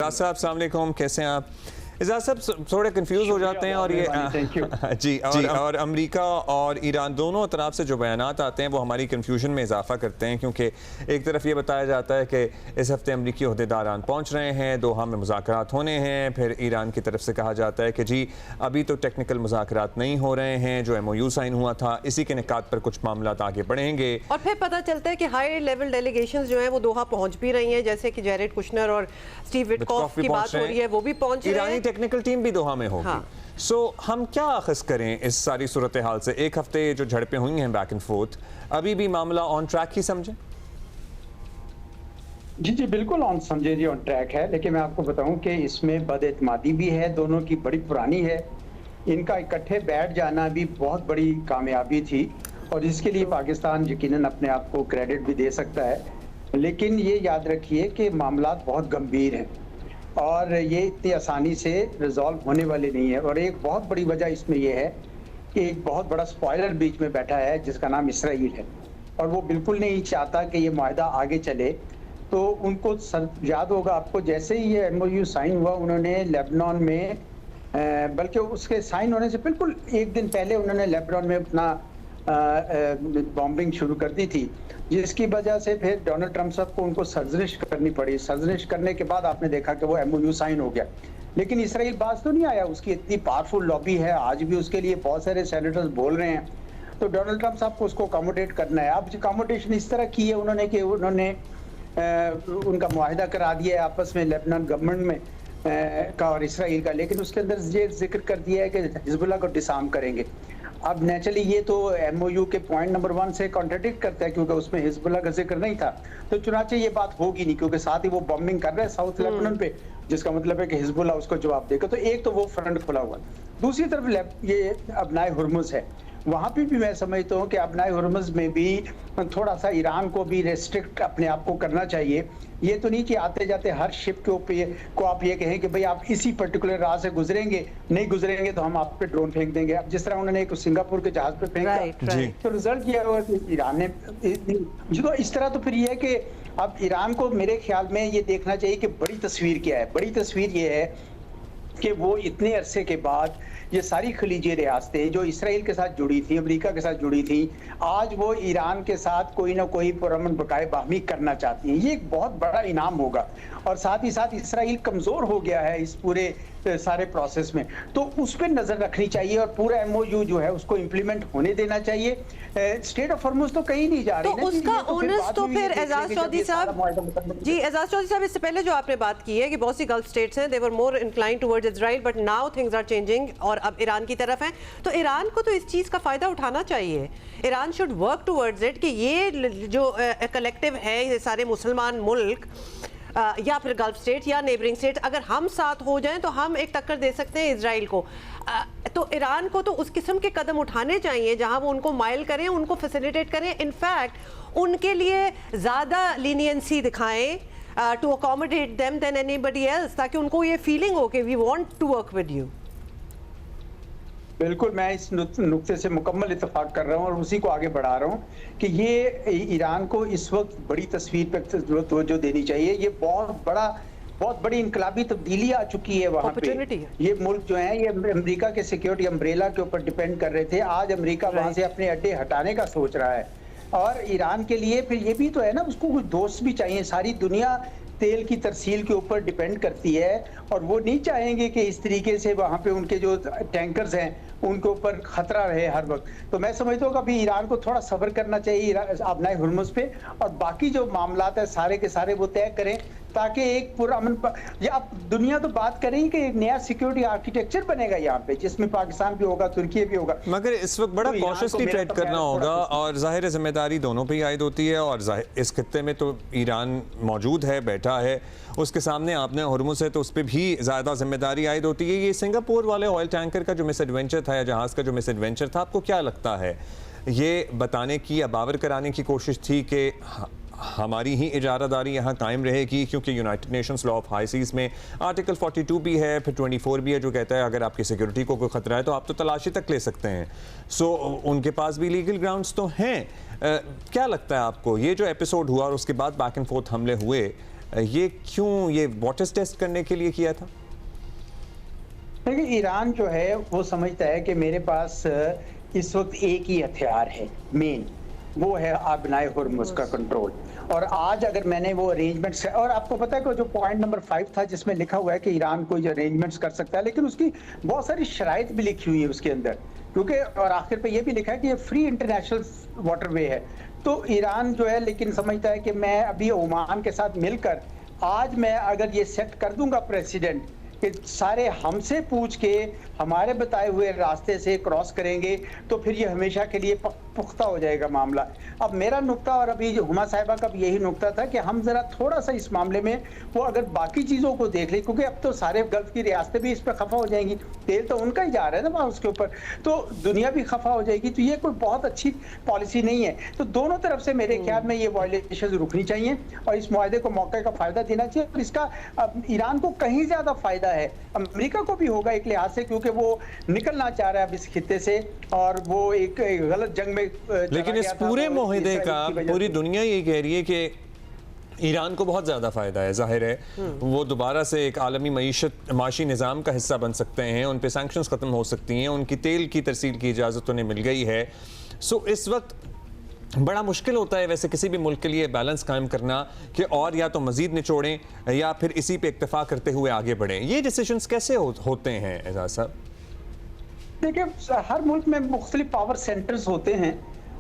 एजाज साहब, अस्सलाम वालेकुम, कैसे हैं आप? एजाज साहब थोड़े कंफ्यूज हो जाते हैं और ये जी और अमेरिका और ईरान दोनों तरफ से जो बयानात आते हैं वो हमारी कंफ्यूजन में इजाफा करते हैं, क्योंकि एक तरफ ये बताया जाता है कि इस हफ्ते अमरीकी अहदेदारान पहुँच रहे हैं, दोहा में मुज़ाकरात होने हैं, फिर ईरान की तरफ से कहा जाता है कि जी अभी तो टेक्निकल मुज़ाकरात नहीं हो रहे हैं, जो MOU साइन हुआ था इसी के निकात पर कुछ मामला आगे बढ़ेंगे। और फिर पता चलता है कि हाई लेवल डेलीगेशंस जो हैं वो दोहा पहुंच भी रही हैं, जैसे कि जेरेड कुशनर और स्टीव विटकॉफ की बात हो रही है, वो भी पहुंच रहे हैं। टेक्निकल टीम भी दोहा में होगी। हाँ। हम क्या अखज़ करें इस सारी सूरत हाल से? एक हफ्ते जो झड़पें हुई हैं बैक एंड फोर्थ, अभी भी मामला ऑन ट्रैक ही समझें? जी बिल्कुल ऑन समझे जी, ऑन ट्रैक है। लेकिन मैं आपको बताऊं कि इसमें बदएतमादी भी है, दोनों की बड़ी पुरानी है। इनका इकट्ठे बैठ जाना भी बहुत बड़ी कामयाबी थी और इसके लिए पाकिस्तान यकीनन अपने आप को क्रेडिट भी दे सकता है। लेकिन ये याद रखिए कि मामला बहुत गंभीर हैं और ये इतनी आसानी से रिजॉल्व होने वाले नहीं है। और एक बहुत बड़ी वजह इसमें यह है कि एक बहुत बड़ा स्पॉइलर बीच में बैठा है जिसका नाम इसराइल है और वो बिल्कुल नहीं चाहता कि ये माहदा आगे चले। तो उनको याद होगा आपको, जैसे ही ये MOU साइन हुआ उन्होंने लेबनान में, बल्कि उसके साइन होने से बिल्कुल एक दिन पहले उन्होंने लेबनान में अपना बॉम्बिंग शुरू कर दी थी, जिसकी वजह से फिर डोनाल्ड ट्रंप साहब को उनको सर्जनिश करनी पड़ी। सर्जनिश करने के बाद आपने देखा कि वो MOU साइन हो गया। लेकिन इसराइल बाज तो नहीं आया, उसकी इतनी पावरफुल लॉबी है, आज भी उसके लिए बहुत सारे सेनेटर्स बोल रहे हैं। तो डोनाल्ड ट्रंप साहब को उसको अकोमोडेट करना है। अब अकोमोडेशन इस तरह की है उन्होंने कि उन्होंने उनका मुआहिदा करा दिया है आपस में लेबनान गवर्नमेंट में का और इसराइल का, लेकिन उसके अंदर ये जिक्र कर दिया है कि हिजबुल्लाह को डिसआर्म करेंगे। अब नेचुरली ये तो MOU के पॉइंट नंबर 1 से कॉन्ट्रडिक्ट करता है, क्योंकि उसमें हिजबुल्लाह का जिक्र नहीं था। तो चुनाचे ये बात होगी नहीं, क्योंकि साथ ही वो बॉम्बिंग कर रहे हैं साउथ लेबनान पे, जिसका मतलब है कि हिजबुल्लाह उसको जवाब देगा। तो एक तो वो फ्रंट खुला हुआ, दूसरी तरफ ये अबनाए हुर्मुज है, वहां पे भी मैं समझता हूँ कि अबनाए हुर्मुज में भी थोड़ा सा ईरान को भी रेस्ट्रिक्ट अपने आप को करना चाहिए। ये तो नहीं कि आते जाते हर शिप के ऊपर को आप ये कहें कि भाई आप इसी पर्टिकुलर राह से गुजरेंगे, नहीं गुजरेंगे तो हम आप पे ड्रोन फेंक देंगे। अब जिस तरह उन्होंने एक सिंगापुर के जहाज पे फेंका, तो रिजल्ट किया हुआ कि ईरान ने जो इस तरह। तो फिर ये है कि अब ईरान को मेरे ख्याल में ये देखना चाहिए कि बड़ी तस्वीर क्या है। बड़ी तस्वीर ये है कि वो इतने अरसे के बाद ये सारी खलीजी रियासतें जो इसराइल के साथ जुड़ी थी, अमेरिका के साथ जुड़ी थी, आज वो ईरान के साथ कोई ना कोई पुरअमन बकाए बाहमी करना चाहती हैं। ये एक बहुत बड़ा इनाम होगा। और साथ ही साथ इसराइल कमज़ोर हो गया है इस पूरे सारे प्रोसेस में, तो उस पर नज़र रखनी चाहिए और पूरा MOU जो है उसको इम्प्लीमेंट होने देना चाहिए। स्टेट ऑफ हॉर्मुज़ तो कहीं नहीं जा रही तो उसका ओनर्स तो फिर एजाज चौधरी साहब जी, एजाज चौधरी साहब, इससे पहले जो आपने बात की है कि बहुत सी गल्फ स्टेट्स हैं, they were more inclined towards Israel, but now things are changing और अब ईरान की तरफ है। तो ईरान को तो इस चीज़ का फ़ायदा उठाना चाहिए। Iran should work towards it कि ये जो कलेक्टिव है, ये सारे मुसलमान मुल्क या फिर गल्फ स्टेट या नेबरिंग स्टेट, अगर हम साथ हो जाएं तो हम एक टक्कर दे सकते हैं इजराइल को। तो ईरान को तो उस किस्म के कदम उठाने चाहिए जहां वो उनको माइल करें, उनको फैसिलिटेट करें, इनफैक्ट उनके लिए ज़्यादा लीनियंसी दिखाएं to accommodate them than anybody else, ताकि उनको ये फीलिंग हो कि we want to work with you. बिल्कुल, मैं इस नुक्ते से मुकम्मल इत्तेफाक कर रहा हूँ और उसी को आगे बढ़ा रहा हूँ कि ये ईरान को इस वक्त बड़ी तस्वीर पर तवज्जो देनी चाहिए। ये बहुत बड़ी इनकलाबी तब्दीली आ चुकी है वहाँ पे। ये मुल्क जो है ये अमेरिका के सिक्योरिटी अम्ब्रेला के ऊपर डिपेंड कर रहे थे, आज अमेरिका वहाँ से अपने अड्डे हटाने का सोच रहा है। और ईरान के लिए फिर ये भी तो है ना, उसको कुछ दोस्त भी चाहिए। सारी दुनिया तेल की तरसील के ऊपर डिपेंड करती है और वो नहीं चाहेंगे कि इस तरीके से वहाँ पे उनके जो टैंकर्स हैं उनके ऊपर खतरा रहे हर वक्त। तो मैं समझता हूँ कि अभी ईरान को थोड़ा सब्र करना चाहिए अबनाए हुर्मुज़ पे, और बाकी जो मामलात है सारे के सारे वो तय करें, ताकि एक पूरा अमन या अब दुनिया तो बात करें कि एक नया सिक्योरिटी आर्किटेक्चर बनेगा यहाँ पे, जिसमें पाकिस्तान भी होगा, तुर्की भी होगा। मगर इस वक्त बड़ा कॉशियसली ट्रेड करना होगा और जाहिर जिम्मेदारी दोनों पे ही आयद होती है। और इस खत्ते में तो ईरान मौजूद है, बैठा है, उसके सामने आपने हुर्मुज़ है तो उस पर भी ज़्यादा जिम्मेदारी आयद होती है। ये सिंगापुर वाले ऑयल टैंकर का जो मिस एडवेंचर था या जहाज़ का जो मिस एडवेंचर था, आपको क्या लगता है ये बताने की या बावर कराने की कोशिश थी कि हमारी ही इजारादारी यहाँ कायम रहेगी, क्योंकि United Nations law of high seas में आर्टिकल 42 भी है, फिर 24 भी है, जो कहता है अगर आपकी सिक्योरिटी को कोई ख़तरा है तो आप तो तलाशी तक ले सकते हैं। सो उनके पास भी लीगल ग्राउंड्स तो हैं। क्या लगता है आपको ये जो एपिसोड हुआ और उसके बाद बैक एंड फोर्थ हमले हुए, ये क्यों, ये वाटर्स टेस्ट करने के लिए किया था? देखिए, ईरान जो है वो समझता है कि मेरे पास इस वक्त एक ही हथियार है मेन, वो है आबनाए हुर्मुज़ का कंट्रोल। और आज अगर मैंने वो अरेंजमेंट्स, और आपको पता है कि जो पॉइंट नंबर 5 था जिसमें लिखा हुआ है कि ईरान कोई अरेंजमेंट्स कर सकता है, लेकिन उसकी बहुत सारी शराइत भी लिखी हुई है उसके अंदर, क्योंकि और आखिर पे ये भी लिखा है कि ये फ्री इंटरनेशनल वाटरवे है। तो ईरान जो है लेकिन समझता है कि मैं अभी ओमान के साथ मिलकर आज मैं अगर ये सेट कर दूंगा प्रेसिडेंट कि सारे हमसे पूछ के हमारे बताए हुए रास्ते से क्रॉस करेंगे, तो फिर ये हमेशा के लिए पुख्ता हो जाएगा मामला। अब मेरा नुक्ता और अभी हुमा साहिबा का भी यही नुक्ता था कि हम जरा थोड़ा सा इस मामले में वो अगर बाकी चीज़ों को देख लें, क्योंकि अब तो सारे गल्फ की रियासतें भी इस पर खफा हो जाएंगी, तेल तो उनका ही जा रहा है ना वहाँ उसके ऊपर, तो दुनिया भी खफा हो जाएगी। तो ये कोई बहुत अच्छी पॉलिसी नहीं है। तो दोनों तरफ से मेरे ख्याल में ये वायलेशन रुकनी चाहिए और इस मुआहदे को मौके का फायदा देना चाहिए। और इसका ईरान को कहीं ज्यादा फायदा है, अमेरिका को भी होगा एक लिहाज से, क्योंकि वो निकलना चाह रहा है अब इस खित्ते से और वो एक गलत जंग में लेकिन इस पूरे मुआहदे का पूरी दुनिया ये कह रही है कि ईरान को बहुत ज़्यादा फ़ायदा है। जाहिर है वो दोबारा से एक आलमी माशी निज़ाम का हिस्सा बन सकते हैं, उन पे सैंक्शंस ख़त्म हो सकती हैं, उनकी तेल की तरसील की इजाज़त उन्हें मिल गई है। सो इस वक्त बड़ा मुश्किल होता है वैसे किसी भी मुल्क के लिए बैलेंस कायम करना कि और या तो मज़ीद निचोड़ें या फिर इसी पे इक्तफा करते हुए आगे बढ़ें। ये डिसीजंस कैसे होते हैं एजाज साहब? देखिए, हर मुल्क में मुख्तलिफ पावर सेंटर्स होते हैं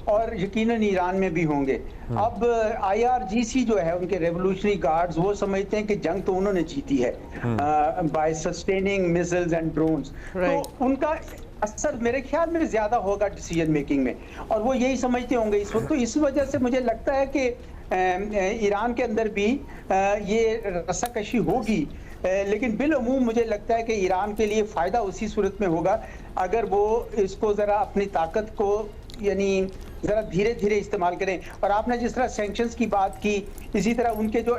और यकीनन ईरान में भी होंगे। अब IRGC जो है, उनके रेवोल्यूशनरी गार्ड्स, वो समझते हैं कि जंग तो उन्होंने जीती है by sustaining missiles and drones, तो उनका असर मेरे ख्याल में ज्यादा होगा डिसीजन मेकिंग में, और वो यही समझते होंगे इस वक्त। तो इस वजह से मुझे लगता है कि ईरान के अंदर भी ये रस्साकशी होगी, लेकिन बिलअमूम मुझे लगता है कि ईरान के लिए फ़ायदा उसी सूरत में होगा अगर वो इसको ज़रा अपनी ताकत को यानी ज़रा धीरे धीरे इस्तेमाल करें। और आपने जिस तरह सैंक्शंस की बात की, इसी तरह उनके जो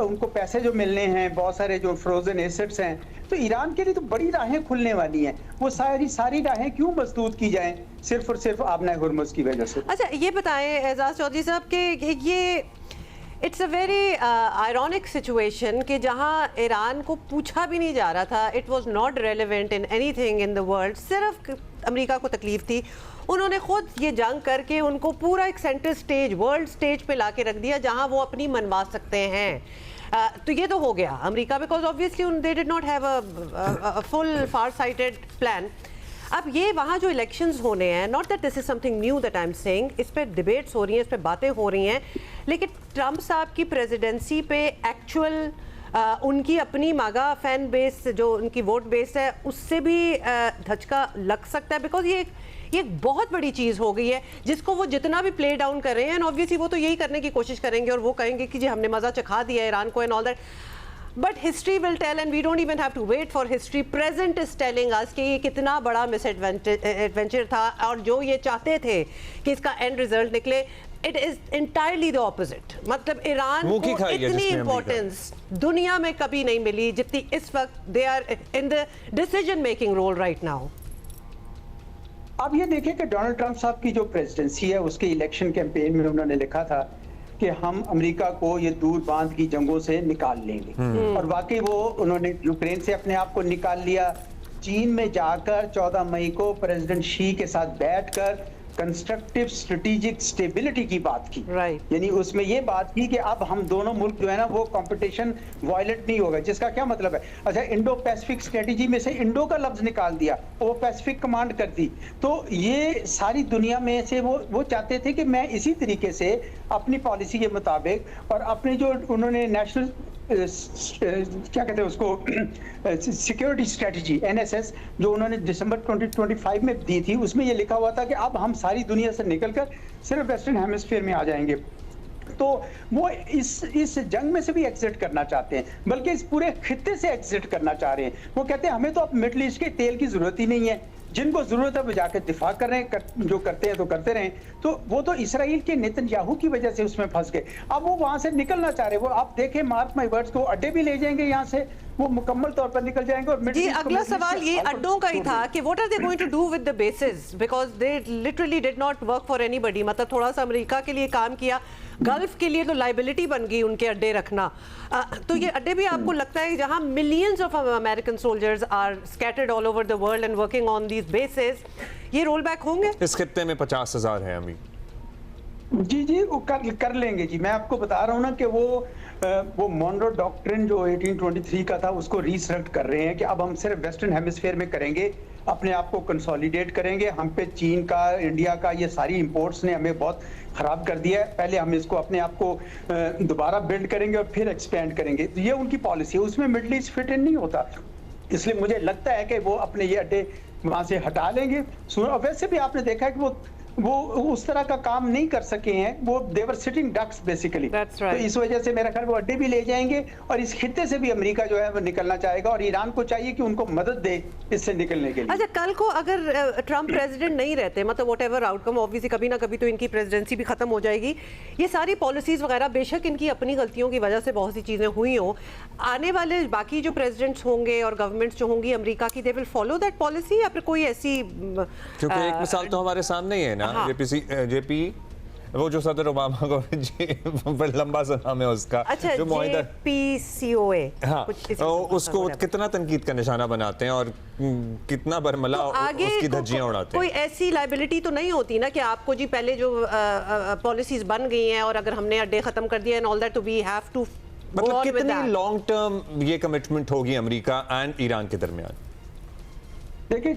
उनको पैसे जो मिलने हैं, बहुत सारे जो फ्रोजन एसेट्स हैं, तो ईरान के लिए तो बड़ी राहें खुलने वाली हैं। वो सारी राहें क्यों मसदूद की जाएं सिर्फ और सिर्फ आबनाए हुर्मुज़ की वजह से? अच्छा, ये बताएं एजाज चौधरी साहब कि ये it's a very ironic situation कि जहां ईरान को पूछा भी नहीं जा रहा था, it was not relevant in anything in the world, सिर्फ अमेरिका को तकलीफ थी, उन्होंने खुद ये जंग करके उनको पूरा एक सेंटर स्टेज, वर्ल्ड स्टेज पे लाके रख दिया जहां वो अपनी मनवा सकते हैं। तो ये तो हो गया America, because obviously they did not have a full far sighted plan. अब ये वहाँ जो इलेक्शंस होने हैं, not that this is something new that I am saying, इस पर डिबेट्स हो रही हैं, इस पर बातें हो रही हैं, लेकिन ट्रंप साहब की प्रेसिडेंसी पे एक्चुअल उनकी अपनी मागा फैन बेस जो उनकी वोट बेस है उससे भी धचका लग सकता है, बिकॉज ये एक बहुत बड़ी चीज़ हो गई है जिसको वो जितना भी प्ले डाउन कर रहे हैं, एंड ऑब्वियसली वो तो यही करने की कोशिश करेंगे और वो कहेंगे कि जी हमने मज़ा चखा दिया ईरान को and all that, but history will tell and we don't even have to wait for history, present is telling us कि ये कितना बड़ा मिस एडवेंचर था और जो ये चाहते थे कि इसका एंड रिजल्ट निकले, it is entirely the opposite. मतलब ईरान को इतनी इंपॉर्टेंस दुनिया में कभी नहीं मिली जितनी इस वक्त they are in the decision making role right now. आप ये देखें कि डोनाल्ड ट्रंप साहब की जो प्रेसिडेंसी है उसके इलेक्शन कैंपेन में उन्होंने लिखा था कि हम अमेरिका को ये दूर बांध की जंगों से निकाल लेंगे, और वाकई वो उन्होंने यूक्रेन से अपने आप को निकाल लिया। चीन में जाकर 14 मई को प्रेसिडेंट शी के साथ बैठकर कंस्ट्रक्टिव स्ट्रेटेजिक स्टेबिलिटी की बात की, यानी उसमें ये बात की कि अब हम दोनों मुल्क जो है ना वो कंपटीशन वायलेट नहीं होगा, जिसका क्या मतलब है? अच्छा, इंडो पैसिफिक स्ट्रेटेजी में से इंडो का लफ्ज निकाल दिया, वो पैसिफिक कमांड कर दी। तो ये सारी दुनिया में से वो चाहते थे कि मैं इसी तरीके से अपनी पॉलिसी के मुताबिक और अपने जो उन्होंने नेशनल क्या कहते हैं उसको सिक्योरिटी स्ट्रेटजी NSS जो उन्होंने दिसंबर 2025 में दी थी, उसमें ये लिखा हुआ था कि अब हम सारी दुनिया से निकलकर सिर्फ वेस्टर्न हेमिस्फीयर में आ जाएंगे। तो वो इस जंग में से भी एग्जिट करना चाहते हैं, बल्कि इस पूरे खित्ते से एग्जिट करना चाह रहे हैं। वो कहते हैं हमें तो अब मिडल ईस्ट के तेल की जरूरत ही नहीं है, जिनको जरूरत है वो जाकर दिफा कर रहे हैं, जो करते हैं तो करते रहें। तो वो तो इसराइल के नेतन्याहू की वजह से उसमें फंस गए, अब वो वहां से निकलना चाह रहे हैं। वो आप देखें, मार्क माय वर्ड्स को अड्डे भी ले जाएंगे यहाँ से, वो मुकम्मल तौर पर निकल जाएंगे। और जी अगला सवाल ये अड्डों का ही था कि what are they going to do with the bases, because they literally did not work for anybody. मतलब थोड़ा सा अमेरिका के लिए काम किया, गल्फ के लिए तो लाइबिलिटी बन गई उनके अड्डे रखना। तो ये अड्डे भी आपको लगता है जहां millions of American soldiers are scattered all over the world and working on these bases, ये रोल बैक होंगे? इस खित्ते में 50,000 हैं अभी। जी वो कर लेंगे जी। मैं आपको बता रहा हूँ ना कि वो मॉनरो डॉक्ट्रिन जो 1823 का था उसको रीसर्च कर रहे हैं कि अब हम सिर्फ वेस्टर्न हेमिस्फीयर में करेंगे, अपने आप को कंसोलिडेट करेंगे। हम पे चीन का, इंडिया का, ये सारी इंपोर्ट्स ने हमें बहुत खराब कर दिया है। पहले हम इसको अपने आप को दोबारा बिल्ड करेंगे और फिर एक्सपेंड करेंगे। तो ये उनकी पॉलिसी है, उसमें मिडल ईस्ट फिट इन नहीं होता। इसलिए मुझे लगता है कि वो अपने ये अड्डे वहां से हटा लेंगे। वैसे भी आपने देखा है कि वो उस तरह का काम नहीं कर सके हैं, वो देवर सिटिंग डक्स बेसिकली। तो इस वजह से मेरा ख्याल वो अड्डे भी ले जाएंगे और इस खित्ते से भी अमेरिका जो है वो निकलना चाहेगा और ईरान को चाहिए कि उनको मदद दे इससे निकलने के लिए। अच्छा, कल को अगर ट्रंप प्रेसिडेंट नहीं रहते, मतलब वट एवर आउटकम, ऑब्वियसली कभी ना कभी तो इनकी प्रेसिडेंसी भी खत्म हो जाएगी। ये सारी पॉलिसीज वगैरह बेशक इनकी अपनी गलतियों की वजह से बहुत सी चीजें हुई हों, आने वाले बाकी जो प्रेसिडेंट्स होंगे और गवर्नमेंट्स जो होंगी अमेरिका की, they will follow that policy या फिर कोई ऐसी? क्योंकि एक मिसाल तो हमारे सामने ही है ना, जेपी वो जो सदर ओबामा को लंबा सा नाम है उसका, अच्छा, जो JPCOA, हाँ, उसको कितना तनकीद का निशाना बनाते हैं और कितना बरमला तो उसकी धज्जियां उड़ाते हैं। कोई ऐसी लाइबिलिटी तो नहीं होती ना कि आपको जी पहले जो पॉलिसीज बन गई हैं और अगर हमने अड्डे खत्म कर दिए एंड ऑल दैट, तो वी हैव टू, मतलब कितनी लॉन्ग टर्म ये कमिटमेंट होगी अमेरिका एंड ईरान के दरमियान? देखिए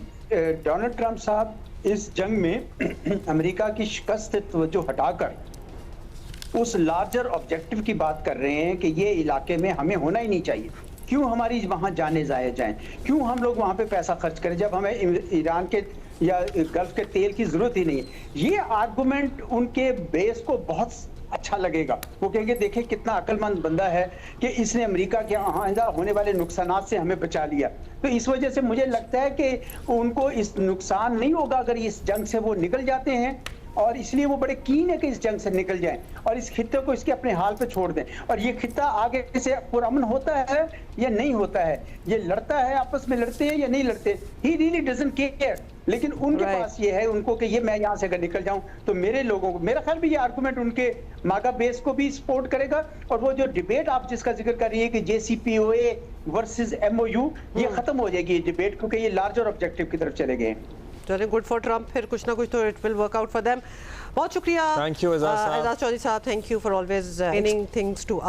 डोनाल्ड ट्रंप साहब इस जंग में अमेरिका की शिकस्त तवज्जो हटाकर उस लार्जर ऑब्जेक्टिव की बात कर रहे हैं कि ये इलाके में हमें होना ही नहीं चाहिए। क्यों हमारी वहां जाने जाए जाएं, क्यों हम लोग वहां पे पैसा खर्च करें जब हमें ईरान के या गल्फ के तेल की जरूरत ही नहीं है। ये आर्गुमेंट उनके बेस को बहुत अच्छा लगेगा। वो कहेंगे देखें कितना अक्लमंद बंदा है कि इसने अमेरिका के आइंदा होने वाले नुकसानात से हमें बचा लिया। तो इस वजह से मुझे लगता है कि उनको इस नुकसान नहीं होगा अगर इस जंग से वो निकल जाते हैं, और इसलिए वो बड़े कीन है कि इस जंग से निकल जाएं और इस खित्ते को इसके अपने हाल पे छोड़ दें। और ये खित्ता आगे से पुरअमन होता है या नहीं होता है, ये लड़ता है, आपस में लड़ते हैं या नहीं लड़ते, ही रियली डजंट केयर। लेकिन उनके पास ये है उनको कि ये मैं यहाँ से अगर निकल जाऊं तो मेरे लोगों को, मेरा ख्याल भी ये आर्गुमेंट उनके मागा बेस को भी सपोर्ट करेगा। और वो जो डिबेट आप जिसका जिक्र कर रही है कि JCPOA वर्सेस MOU, ये खत्म हो जाएगी ये डिबेट, क्योंकि ये लार्जर ऑब्जेक्टिव की तरफ चले गए हैं। चलिए, गुड फॉर ट्रम्प, फिर कुछ ना कुछ तो it will work out for them. बहुत शुक्रिया थैंक यू एजाज चौधरी साहब, thank you for always explaining things to us.